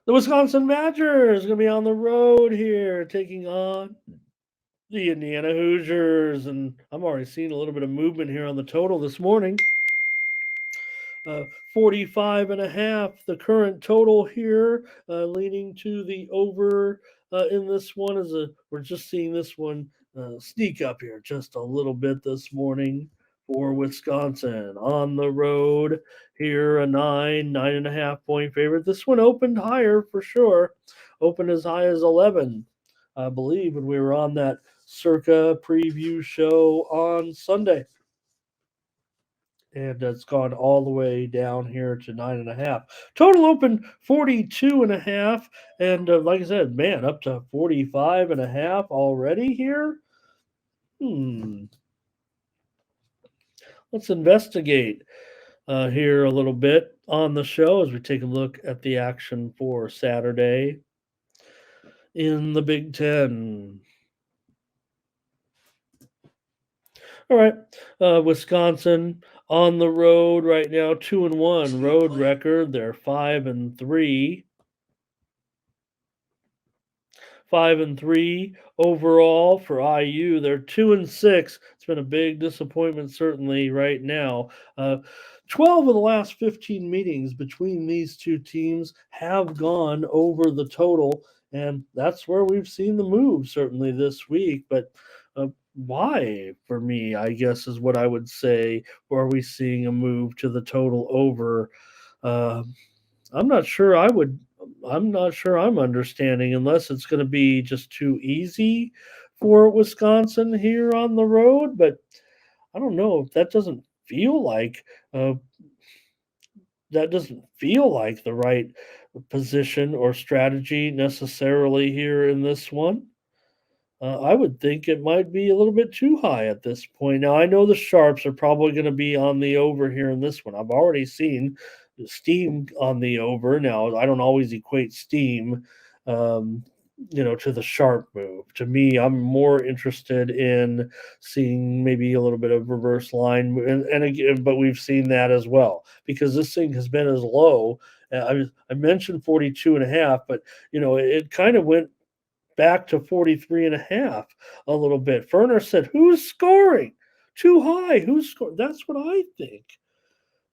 The Wisconsin Badgers going to be on the road here, taking on the Indiana Hoosiers. And I'm already seeing a little bit of movement here on the total this morning. 45 and a half, the current total here, leaning to the over in this one. We're just seeing this one sneak up here just a little bit this morning for Wisconsin on the road here. A 9.5 point favorite. This one opened higher for sure, opened as high as 11, I believe, when we were on that Circa preview show on Sunday, and it's gone all the way down here to 9.5. Total open 42 and a half, and like I said, man, up to 45 and a half already here. Let's investigate here a little bit on the show as we take a look at the action for Saturday in the Big Ten. All right, Wisconsin on the road right now, 2-1 road record. They're 5-3, 5-3 overall for IU. They're 2-6. It's been a big disappointment certainly right now. 12 of the last 15 meetings between these two teams have gone over the total, and that's where we've seen the move certainly this week. But why, for me, I guess is what I would say. Are we seeing a move to the total over? Uh, I'm not sure. I'm not sure I'm understanding, unless it's going to be just too easy for Wisconsin here on the road. But I don't know. That doesn't feel like uh, the right position or strategy necessarily here in this one. I would think it might be a little bit too high at this point. Now, I know the Sharps are probably going to be on the over here in this one. I've already seen Steam on the over. Now, I don't always equate Steam, um, to the Sharp move. To me, I'm more interested in seeing maybe a little bit of reverse line, and again, but we've seen that as well because this thing has been as low. I mentioned 42 and a half, but it kind of went back to 43 and a half a little bit. Ferner said, "Who's scoring? Too high. Who's scoring?" That's what I think.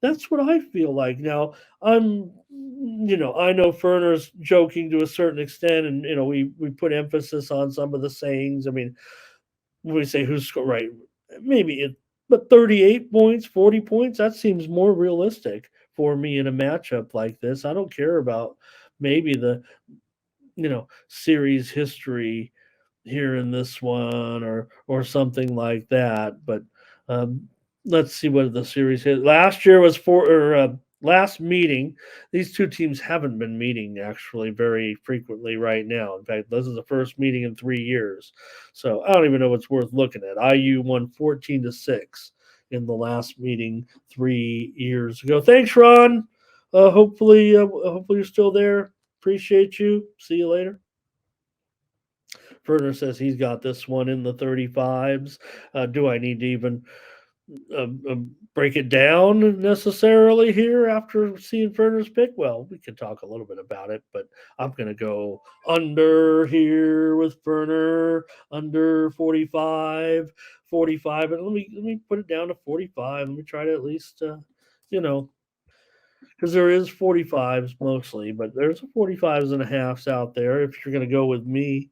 That's what I feel like. Now, I know Ferner's joking to a certain extent, and we put emphasis on some of the sayings. I mean, when we say who's scoring, right? Maybe it, but 38 points, 40 points, that seems more realistic for me in a matchup like this. I don't care about maybe the series history here in this one or something like that. But um, let's see what the series hit. Last year was last meeting. These two teams haven't been meeting actually very frequently right now. In fact, this is the first meeting in 3 years. So I don't even know what's worth looking at. IU won 14-6 in the last meeting 3 years ago. Thanks, Ron. Hopefully you're still there. Appreciate you. See you later. Verner says he's got this one in the 35s. Do I need to even uh, uh, break it down necessarily here after seeing Verner's pick? Well, we can talk a little bit about it, but I'm going to go under here with Verner, under 45, 45. And let me put it down to 45. Let me try to at least, you know, because there is 45s mostly, but there's a 45s and a halves out there if you're going to go with me.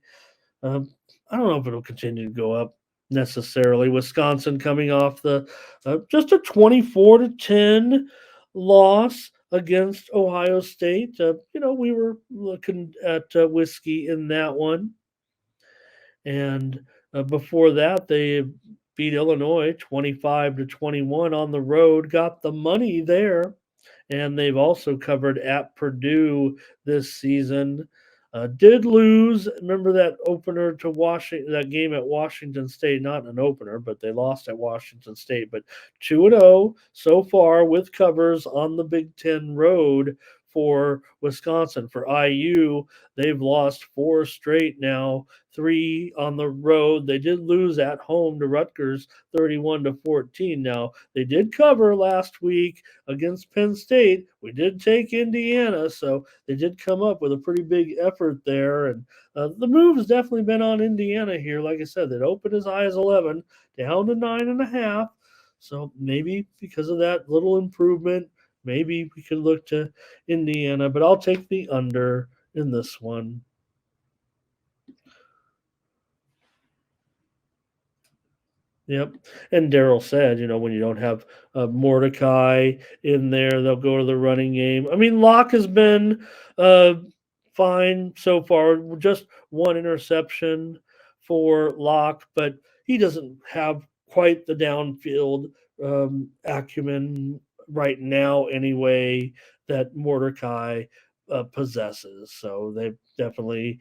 um, I don't know if it'll continue to go up necessarily. Wisconsin coming off the just a 24-10 loss against Ohio State. We were looking at whiskey in that one, and before that they beat Illinois 25-21 on the road. Got the money there, and they've also covered at Purdue this season. Did lose. Remember that opener to Washington, that game at Washington State? Not an opener, but they lost at Washington State. But 2-0 so far with covers on the Big Ten road for Wisconsin. For IU, they've lost four straight now, three on the road. They did lose at home to Rutgers 31-14. Now, they did cover last week against Penn State. We did take Indiana, so they did come up with a pretty big effort there. And the move has definitely been on Indiana here. Like I said, it opened as high as 11, down to 9.5. So maybe because of that little improvement, maybe we could look to Indiana, but I'll take the under in this one. Yep. And Daryl said, when you don't have Mordecai in there, they'll go to the running game. I mean, Locke has been uh, fine so far. Just one interception for Locke, but he doesn't have quite the downfield acumen right now, anyway, that Mordecai possesses. So they definitely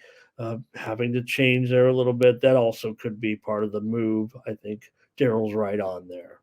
having to change there a little bit. That also could be part of the move. I think Daryl's right on there.